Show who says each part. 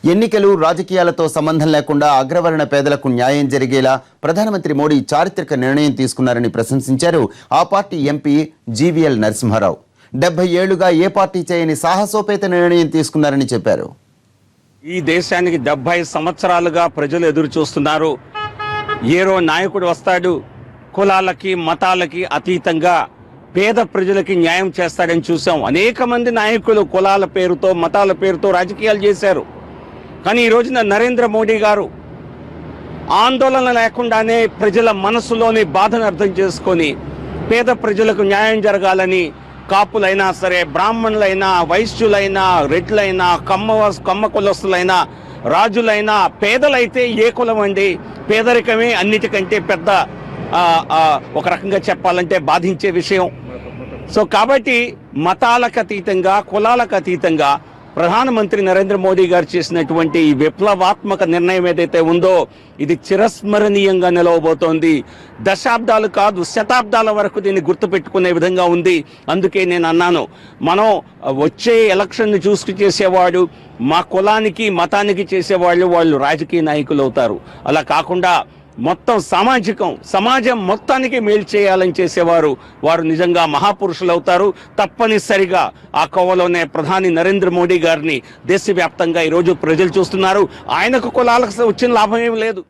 Speaker 1: ఎన్నికలు రాజకీయాలతో సంబంధం లేకుండా అగ్రవర్ణ పేదలకు న్యాయం జరిగేలా ప్రధానమంత్రి మోడీ చారిత్రక నిర్ణయం తీసుకున్నారని ప్రశంసించారు ఆ పార్టీ ఎంపీ జీవీఎల్ నరసింహారావు. 70 ఏళ్లుగా ఏ పార్టీ చేయని సాహసోపేత నిర్ణయం తీసుకున్నారని చెప్పారు.
Speaker 2: ఈ దేశానికి 70 సంవత్సరాలుగా ప్రజలు ఎదురు చూస్తున్నారు. ఏరో నాయకుడు వస్తాడు, కులాలకి మతాలకి అతీతంగా పేద ప్రజలకి న్యాయం చేస్తాడని చూసాం. అనేక మంది నాయకులు కులాల పేరుతో మతాల పేరుతో రాజకీయాలు చేశారు. కానీ ఈ రోజున నరేంద్ర మోడీ గారు ఆందోళన లేకుండానే ప్రజల మనసులోని బాధను అర్థం చేసుకొని పేద ప్రజలకు న్యాయం జరగాలని కాపులైనా సరే, బ్రాహ్మణులైనా, వైశ్యులైనా, రెడ్లైనా, కమ్మ కులస్తులైనా, రాజులైనా, పేదలైతే ఏ కులం అండి, పేదరికమే అన్నిటికంటే పెద్ద ఒక రకంగా చెప్పాలంటే బాధించే విషయం. సో కాబట్టి మతాలకు అతీతంగా, కులాలకు అతీతంగా ప్రధానమంత్రి నరేంద్ర మోడీ గారు చేసినటువంటి ఈ విప్లవాత్మక నిర్ణయం ఏదైతే ఉందో ఇది చిరస్మరణీయంగా నిలవబోతోంది. దశాబ్దాలు కాదు, శతాబ్దాల వరకు దీన్ని గుర్తుపెట్టుకునే విధంగా ఉంది. అందుకే నేను అన్నాను, మనం వచ్చే ఎలక్షన్ చూసుకు చేసేవాడు మా కులానికి మతానికి చేసేవాళ్ళు వాళ్ళు రాజకీయ నాయకులు అవుతారు. అలా కాకుండా మొత్తం సమాజం మొత్తానికి మేలు చేయాలని చేసేవారు వారు నిజంగా మహాపురుషులు అవుతారు. తప్పనిసరిగా ఆ కోవలోనే ప్రధాని నరేంద్ర మోడీ గారిని దేశవ్యాప్తంగా ఈరోజు ప్రజలు చూస్తున్నారు. ఆయనకు కులాలకు వచ్చిన లాభం ఏం లేదు.